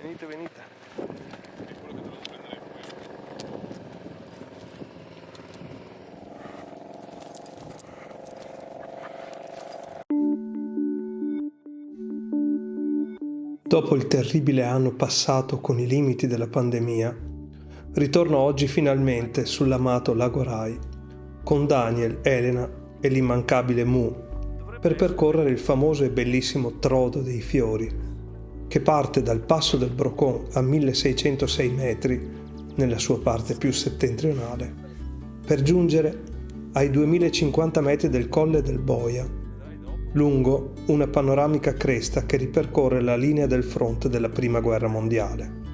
Venite, venite. Dopo il terribile anno passato con i limiti della pandemia, ritorno oggi finalmente sull'amato Lago Rai con Daniel, Elena e l'immancabile Mu per percorrere il famoso e bellissimo Trodo dei Fiori, che parte dal Passo del Brocon a 1606 metri nella sua parte più settentrionale, per giungere ai 2050 metri del Colle del Boia, lungo una panoramica cresta che ripercorre la linea del fronte della Prima Guerra Mondiale.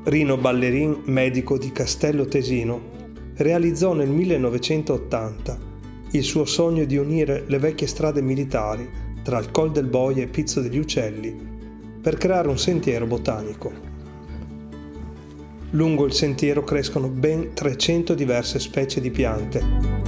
Rino Ballerin, medico di Castello Tesino, realizzò nel 1980 il suo sogno di unire le vecchie strade militari tra il Col del Boia e Pizzo degli Uccelli per creare un sentiero botanico. Lungo il sentiero crescono ben 300 diverse specie di piante.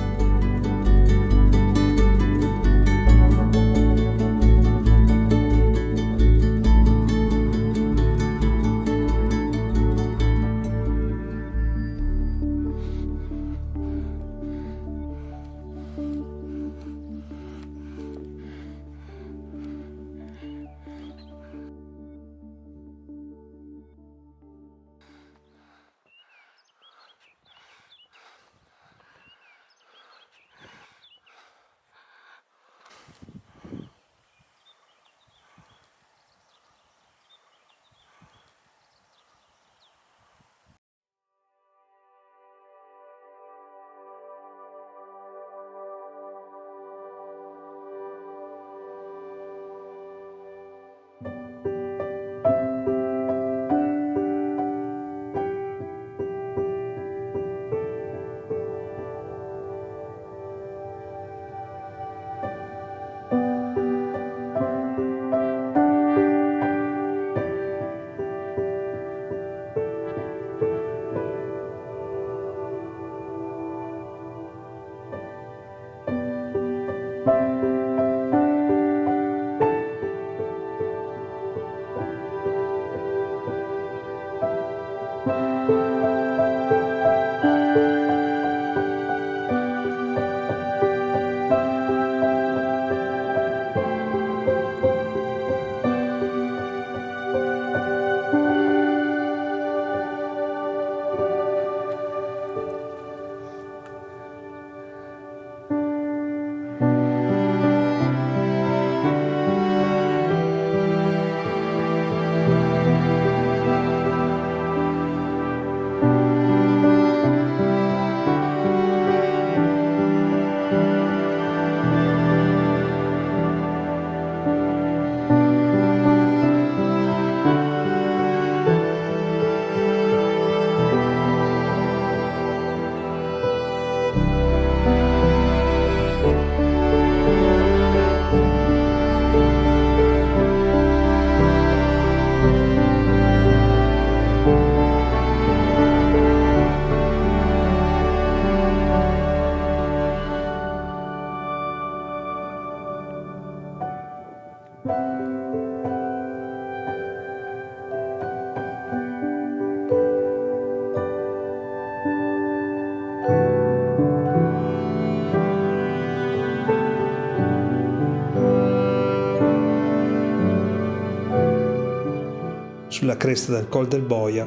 Sulla cresta del Col del Boia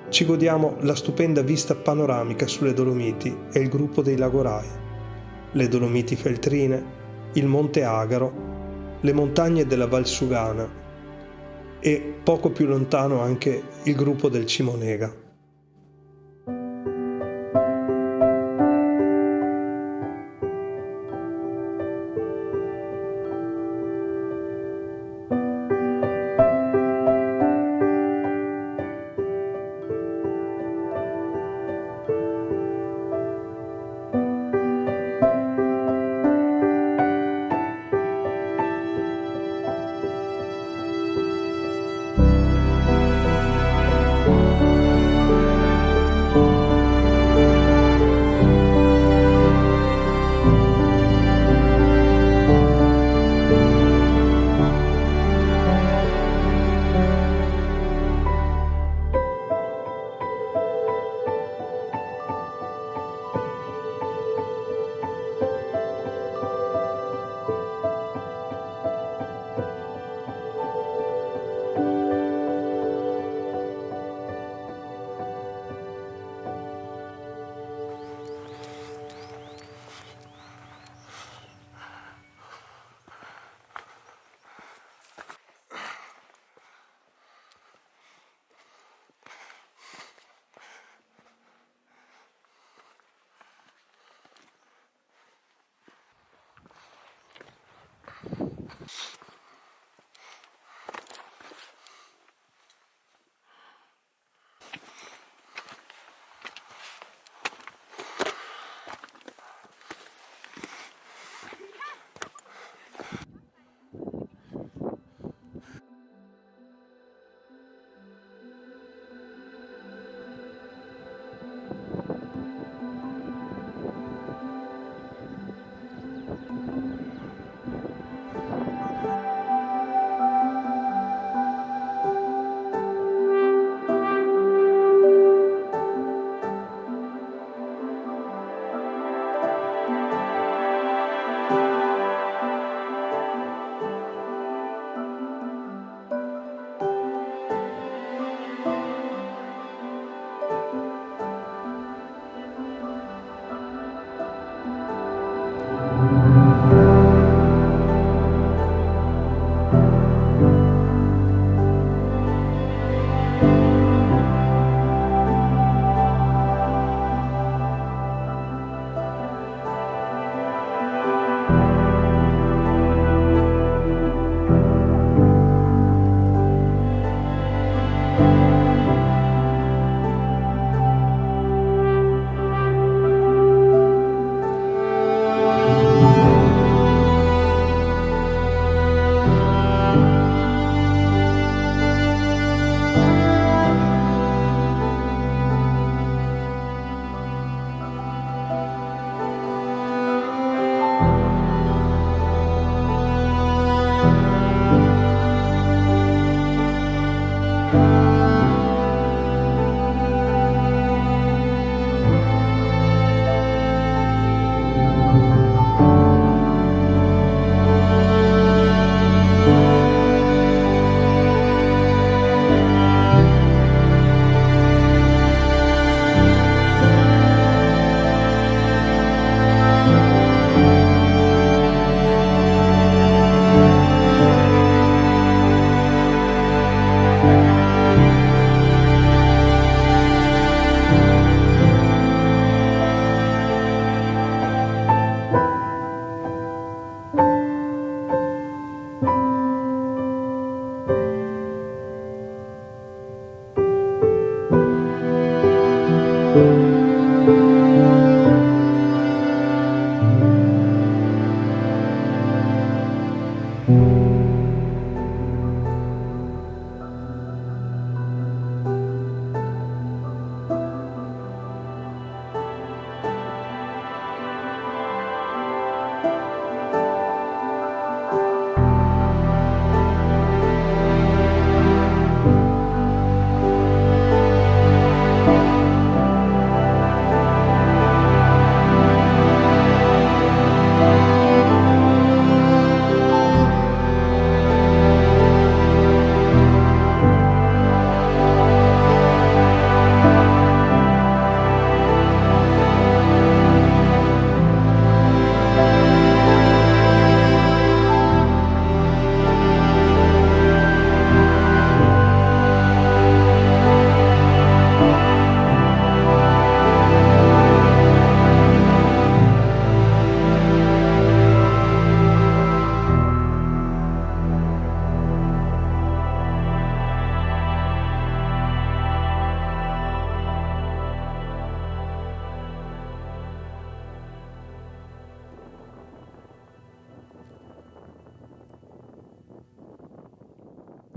ci godiamo la stupenda vista panoramica sulle Dolomiti e il gruppo dei Lagorai, le Dolomiti Feltrine, il Monte Agaro, le montagne della Valsugana e poco più lontano anche il gruppo del Cimonega.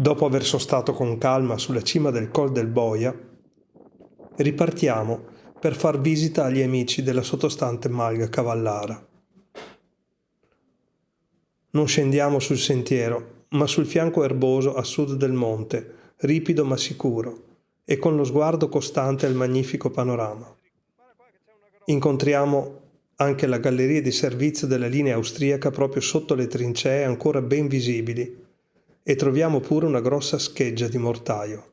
Dopo aver sostato con calma sulla cima del Col del Boia, ripartiamo per far visita agli amici della sottostante Malga Cavallara. Non scendiamo sul sentiero, ma sul fianco erboso a sud del monte, ripido ma sicuro, e con lo sguardo costante al magnifico panorama. Incontriamo anche la galleria di servizio della linea austriaca proprio sotto le trincee ancora ben visibili, e troviamo pure una grossa scheggia di mortaio.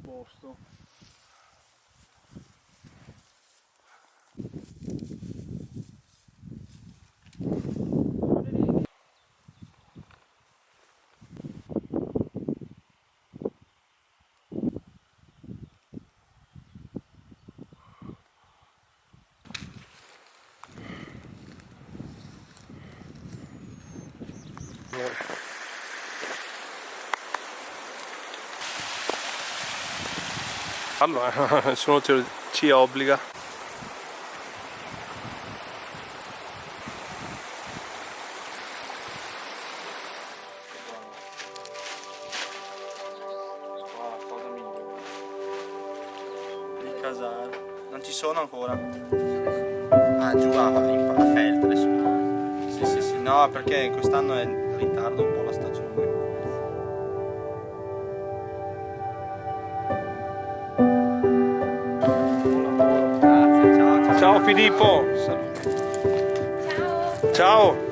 Posto. Allora, nessuno ci obbliga. Cosa migliore. Il casale. Non ci sono ancora. Ah, giù a Feltre. Sì. No, perché quest'anno è in ritardo un po' la stagione. Ciao Filippo. Ciao.